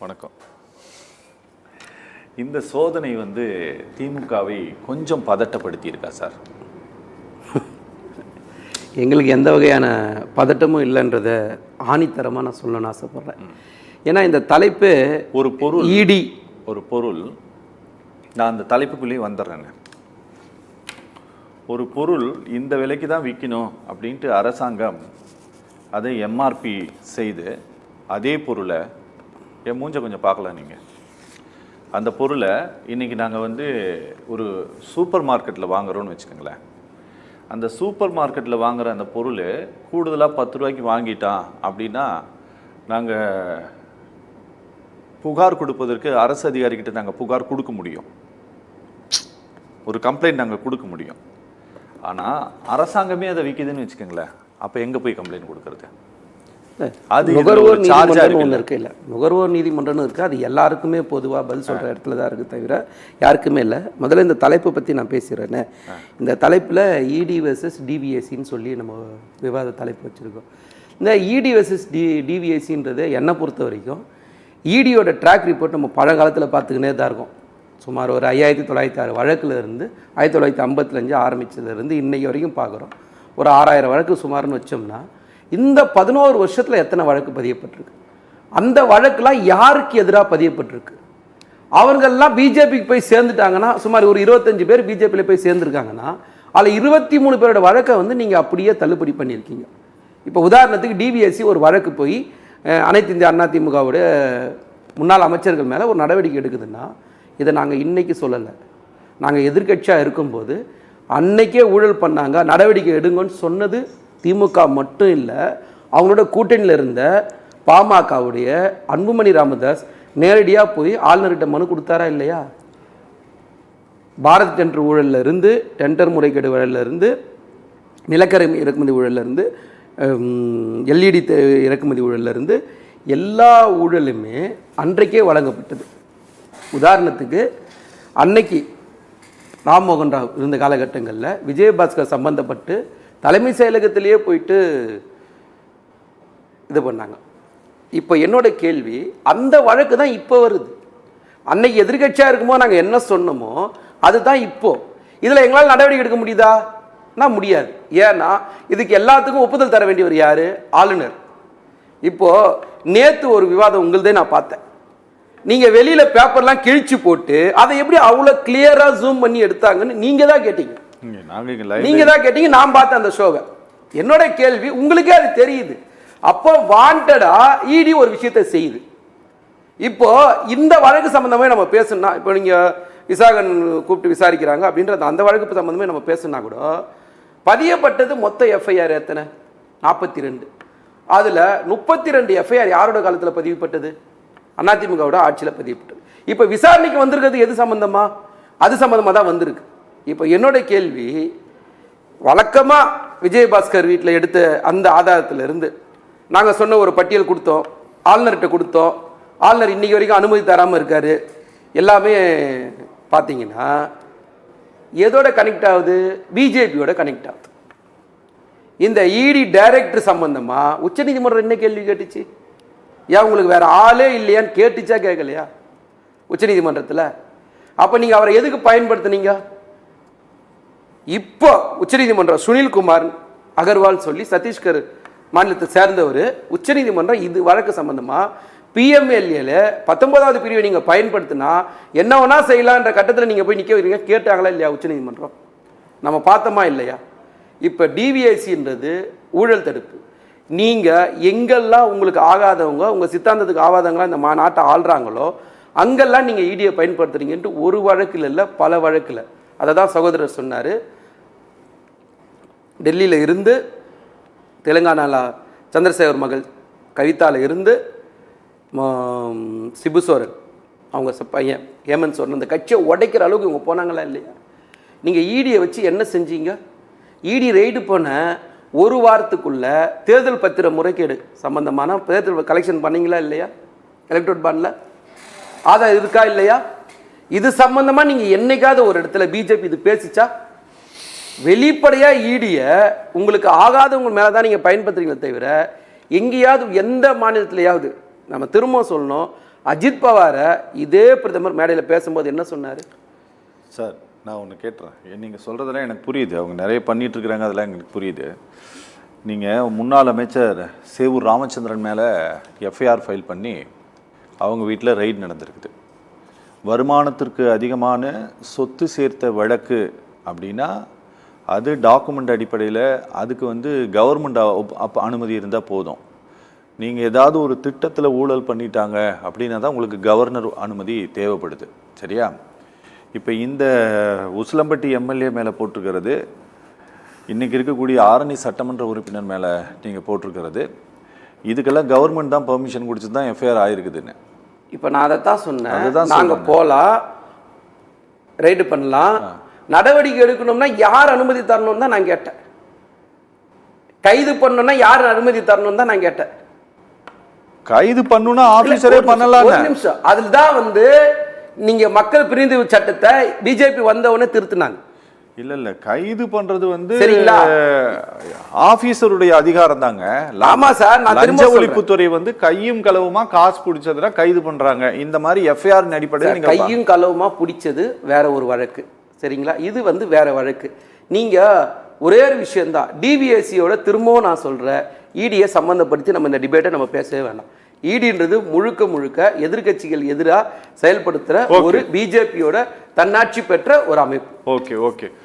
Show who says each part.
Speaker 1: வணக்கம். இந்த சோதனை வந்து திமுகவை கொஞ்சம் பதட்டப்படுத்தி இருக்கா சார்?
Speaker 2: எங்களுக்கு எந்த வகையான பதட்டமும் இல்லைன்றதை ஆணித்தரமாக நான் சொல்லணும்னு ஆசைப்பட்றேன். ஏன்னா இந்த தலைப்பு
Speaker 1: ஒரு பொருள்
Speaker 2: இடி
Speaker 1: ஒரு பொருள், நான் அந்த தலைப்புக்குள்ளேயே வந்துடுறேங்க. ஒரு பொருள் இந்த விலைக்கு தான் விற்கணும் அப்படின்ட்டு அரசாங்கம் அதை எம்ஆர்பி செய்து அதே பொருளை என் மூஞ்ச கொஞ்சம் பார்க்கலாம். நீங்கள் அந்த பொருளை இன்றைக்கி நாங்கள் வந்து ஒரு சூப்பர் மார்க்கெட்டில் வாங்குகிறோன்னு வச்சுக்கோங்களேன். அந்த சூப்பர் மார்க்கெட்டில் வாங்குகிற அந்த பொருள் கூடுதலாக 10 ரூபாய்க்கு வாங்கிட்டான் அப்படின்னா நாங்கள் புகார் கொடுப்பதற்கு அரசு அதிகாரிகிட்ட நாங்கள் புகார் கொடுக்க முடியும், ஒரு கம்ப்ளைண்ட் நாங்கள் கொடுக்க முடியும். ஆனால் அரசாங்கமே அதை விற்கிதுன்னு வச்சுக்கோங்களேன், அப்போ எங்கே போய் கம்ப்ளைண்ட் கொடுக்கறது? அது
Speaker 2: நுகர்வோர் நீதிமன்றம் ஒன்று இருக்குது. இல்லை, நுகர்வோர் நீதிமன்றம்னு இருக்குது. அது எல்லாருக்குமே பொதுவாக பதில் சொல்கிற இடத்துல தான் இருக்குது, தவிர யாருக்குமே இல்லை. முதல்ல இந்த தலைப்பை பற்றி நான் பேசுகிறேன்னு. இந்த தலைப்பில் இடி வெர்சஸ் டிவிஏசின்னு சொல்லி நம்ம விவாத தலைப்பு வச்சுருக்கோம். இந்த இடி வெர்சஸ் டிவிஏசின்றது என்னை பொறுத்த வரைக்கும் இடியோட ட்ராக் ரிப்போர்ட் நம்ம பழங்காலத்தில் பார்த்துக்கினே தான் இருக்கும். சுமார் ஒரு 5906 வழக்கில் இருந்து 1955 ஆரம்பித்ததுலேருந்து இன்றைக்கு வரைக்கும் பார்க்குறோம். ஒரு 6000 வழக்கு சுமார்னு வச்சோம்னா இந்த 11 வருஷத்தில் எத்தனை வழக்கு பதியப்பட்டிருக்கு? அந்த வழக்கெலாம் யாருக்கு எதிராக பதியப்பட்டிருக்கு? அவர்கள்லாம் பிஜேபிக்கு போய் சேர்ந்துட்டாங்கன்னா, சுமார் ஒரு 25 பேர் பிஜேபியில் போய் சேர்ந்துருக்காங்கன்னா, அதில் 23 பேரோட வழக்கை வந்து நீங்கள் அப்படியே தள்ளுபடி பண்ணியிருக்கீங்க. இப்போ உதாரணத்துக்கு டிவிஎஸ்சி ஒரு வழக்கு போய் அனைத்து இந்திய அண்ணா திமுகவோட முன்னாள் அமைச்சர்கள் மேலே ஒரு நடவடிக்கை எடுக்குதுன்னா, இதை நாங்கள் இன்றைக்கி சொல்லலை. நாங்கள் எதிர்க்கட்சியாக இருக்கும்போது அன்னைக்கே ஊழல் பண்ணாங்க, நடவடிக்கை எடுங்கன்னு சொன்னது திமுக மட்டும் இல்லை, அவங்களோட கூட்டணியில் இருந்த பாமகவுடைய அன்புமணி ராமதாஸ் நேரடியாக போய் ஆளுநர்கிட்ட மனு கொடுத்தாரா இல்லையா? பாரத் டெண்டர் ஊழலில் இருந்து, டெண்டர் முறைகேடு ஊழலில் இருந்து, நிலக்கரி இறக்குமதி ஊழலில் இருந்து, எல்இடி இறக்குமதி ஊழலில் இருந்து, எல்லா ஊழலுமே அன்றைக்கே வழங்கப்பட்டது. உதாரணத்துக்கு அன்னைக்கு ராம்மோகன் ராவ் இருந்த காலகட்டங்களில் விஜயபாஸ்கர் சம்பந்தப்பட்டு தலைமை செயலகத்திலேயே போயிட்டு இது பண்ணாங்க. இப்போ என்னோட கேள்வி, அந்த வழக்கு தான் இப்போ வருது. அன்னைக்கு எதிர்கட்சியாக இருக்குமோ நாங்கள் என்ன சொன்னோமோ அதுதான் இப்போது. இதில் எங்களால் நடவடிக்கை எடுக்க முடியுதா? நான் முடியாது. ஏன்னா இதுக்கு எல்லாத்துக்கும் ஒப்புதல் தர வேண்டியவர் யார்? ஆளுநர். இப்போது நேற்று ஒரு விவாதம் உங்களுதே நான் பார்த்தேன். நீங்கள் வெளியில் பேப்பர்லாம் கிழிச்சு போட்டு அதை எப்படி அவ்வளோ கிளியராக ஜூம் பண்ணி எடுத்தாங்கன்னு நீங்கள் தான் கேட்டீங்க. நீங்க தான் கேட்டீங்க, நான் பார்த்தேன் அந்த ஷோவை. என்னோட கேள்வி, உங்களுக்கே அது தெரியுது. அப்போ வாண்டடா இடி ஒரு விஷயத்தை செய்யுது. இப்போ இந்த வழக்கு சம்பந்தமே நம்ம பேசணும்னா, இப்போ நீங்க விசாகன் கூப்பிட்டு விசாரிக்கிறாங்க அப்படின்ற அந்த வழக்கு சம்பந்தமே நம்ம பேசணும்னா கூட பதியப்பட்டது மொத்த எஃப்ஐஆர் எத்தனை? 42. அதுல 32 எஃப்ஐஆர் யாரோட காலத்தில் பதிவுப்பட்டது? அதிமுகவோட ஆட்சியில் பதியப்பட்டது. இப்போ விசாரணைக்கு வந்திருக்கிறது எது சம்பந்தமா? அது சம்பந்தமா தான் வந்திருக்கு. இப்போ என்னோட கேள்வி, வழக்கமாக விஜயபாஸ்கர் வீட்டில் எடுத்த அந்த ஆதாரத்திலிருந்து நாங்கள் சொன்ன ஒரு பட்டியல் கொடுத்தோம், ஆளுநர்கிட்ட கொடுத்தோம். ஆளுநர் இன்னைக்கு வரைக்கும் அனுமதி தராமல் இருக்காரு. எல்லாமே பார்த்தீங்கன்னா எதோட கனெக்ட் ஆகுது? பிஜேபியோட கனெக்ட் ஆகுது. இந்த இடி டைரக்டர் சம்பந்தமாக உச்சநீதிமன்றம் என்ன கேள்வி கேட்டுச்சு? ஏன் உங்களுக்கு வேற ஆளே இல்லையான்னு கேட்டுச்சா கேட்கலையா உச்சநீதிமன்றத்தில்? அப்போ நீங்கள் அவரை எதுக்கு பயன்படுத்தினீங்க? இப்போ உச்சநீதிமன்றம் சுனில்குமார் அகர்வால் சொல்லி சத்தீஸ்கர் மாநிலத்தை சேர்ந்தவர் உச்சநீதிமன்றம் இது வழக்கு சம்பந்தமாக பிஎம்எல்ஏல 19வது பிரிவை நீங்கள் பயன்படுத்தினா என்ன வேணா செய்யலான்ற கட்டத்தில் நீங்கள் போய் நிற்க வைக்கிறீங்க. கேட்டாங்களா இல்லையா உச்சநீதிமன்றம்? நம்ம பார்த்தோமா இல்லையா? இப்போ டிவிஎஸ்சின்றது ஊழல் தடுப்பு. நீங்கள் எங்கெல்லாம் உங்களுக்கு ஆகாதவங்க, உங்கள் சித்தாந்தத்துக்கு ஆகாதவங்களாம் இந்த நாட்டை ஆள்றாங்களோ அங்கெல்லாம் நீங்கள் இடியை பயன்படுத்துறீங்கன்ட்டு ஒரு வழக்கில் இல்லை, பல வழக்கில். அதை தான் சகோதரர் சொன்னார். டெல்லியில் இருந்து, தெலுங்கானாவில் சந்திரசேகர் மகள் கவிதாவில் இருந்து, சிபுசோரன் அவங்க பையன் ஹேமந்த் சோரன், அந்த கட்சியை உடைக்கிற அளவுக்கு இவங்க போனாங்களா இல்லையா? நீங்கள் இடியை வச்சு என்ன செஞ்சீங்க? இடி ரெய்டு போன ஒரு வாரத்துக்குள்ள தேர்தல் பத்திர முறைகேடு சம்பந்தமான தேர்தல் கலெக்ஷன் பண்ணீங்களா இல்லையா? எலக்ட்ரோல் பாண்டில் ஆதார் இருக்கா இல்லையா? இது சம்பந்தமா நீங்க என்னைக்காவது ஒரு இடத்துல பிஜேபி இது பேசிச்சா? வெளிப்படையா ஈடிய உங்களுக்கு ஆகாதவங்க மேல தான் நீங்க பயன்படுத்துறீங்களே தவிர எங்கேயாவது எந்த மாநிலத்திலேயாவது நம்ம திரும்ப சொல்லணும், அஜித் பவாரை இதே பிரதமர் மேடையில் பேசும்போது என்ன சொன்னார்?
Speaker 1: சார் நான் ஒன்று கேட்டுறேன், நீங்கள் சொல்கிறதெல்லாம் எனக்கு புரியுது, அவங்க நிறைய பண்ணிட்டு இருக்கிறாங்க, அதெல்லாம் எங்களுக்கு புரியுது. நீங்கள் முன்னாள் அமைச்சர் சேவூர் ராமச்சந்திரன் மேலே எஃப்ஐஆர் ஃபைல் பண்ணி அவங்க வீட்டில் ரெய்ட் நடந்திருக்குது. வருமானத்திற்கு அதிகமான சொத்து சேர்த்த வழக்கு அப்படின்னா அது டாக்குமெண்ட் அடிப்படையில் அதுக்கு வந்து கவர்மெண்ட் அனுமதி இருந்தால் போதும். நீங்கள் ஏதாவது ஒரு திட்டத்தில் ஊழல் பண்ணிட்டாங்க அப்படின்னா தான் உங்களுக்கு கவர்னர் அனுமதி தேவைப்படுது, சரியா? இப்போ இந்த உசிலம்பட்டி எம்எல்ஏ மேலே போட்டிருக்கிறது, இன்றைக்கி இருக்கக்கூடிய ஆரணி சட்டமன்ற உறுப்பினர் மேலே நீங்கள் போட்டிருக்கிறது, இதுக்கெல்லாம் கவர்மெண்ட் தான் பெர்மிஷன் கொடுத்து தான் எஃப்ஐஆர் ஆகிருக்குதுன்னு.
Speaker 2: இப்போ நான் அதைத்தான் சொன்னேன், நாங்கள் போகலாம், ரைடு பண்ணலாம், நடவடிக்கை எடுக்கணும்னா யார் அனுமதி தரணும் தான் நான் கேட்டேன். கைது பண்ணணும்னா யார் அனுமதி தரணும் தான் நான் கேட்டேன்.
Speaker 1: கைது பண்ணுனா ஆபீசரே பண்ணலாம்.
Speaker 2: ஒரு நிமிஷம், அதில் தான் வந்து நீங்க மக்கள் பிரிந்து சட்டத்தை பிஜேபி வந்தவொடனே திருத்தினாங்க.
Speaker 1: இல்ல கைது பண்றது வந்து
Speaker 2: சரிங்களா,
Speaker 1: ஆபீசருடைய அதிகாரம் தாங்க.
Speaker 2: ஆமா சார், நான்
Speaker 1: லஞ்ச ஒழிப்புத்துறை வந்து கையும் களவுமா காசு பிடிச்சதுனா கைது பண்றாங்க. இந்த மாதிரி எஃப்ஐஆர் அடிப்படையில்
Speaker 2: கையும் களவுமா பிடிச்சது வேற ஒரு வழக்கு, சரிங்களா? இது வந்து வேற வழக்கு. நீங்க ஒரே ஒரு விஷயம்தான், டிவிஎஸ்சியோட திரும்பவும் நான் சொல்றேன், இடியை சம்பந்தப்படுத்தி நம்ம இந்த டிபேட்டை நம்ம பேசவே வேண்டாம். இடின்றது முழுக்க முழுக்க எதிர்கட்சிகள் எதிராக செயல்படுத்துற ஒரு பிஜேபியோட தன்னாட்சி பெற்ற ஒரு அமைப்பு.
Speaker 1: Okay okay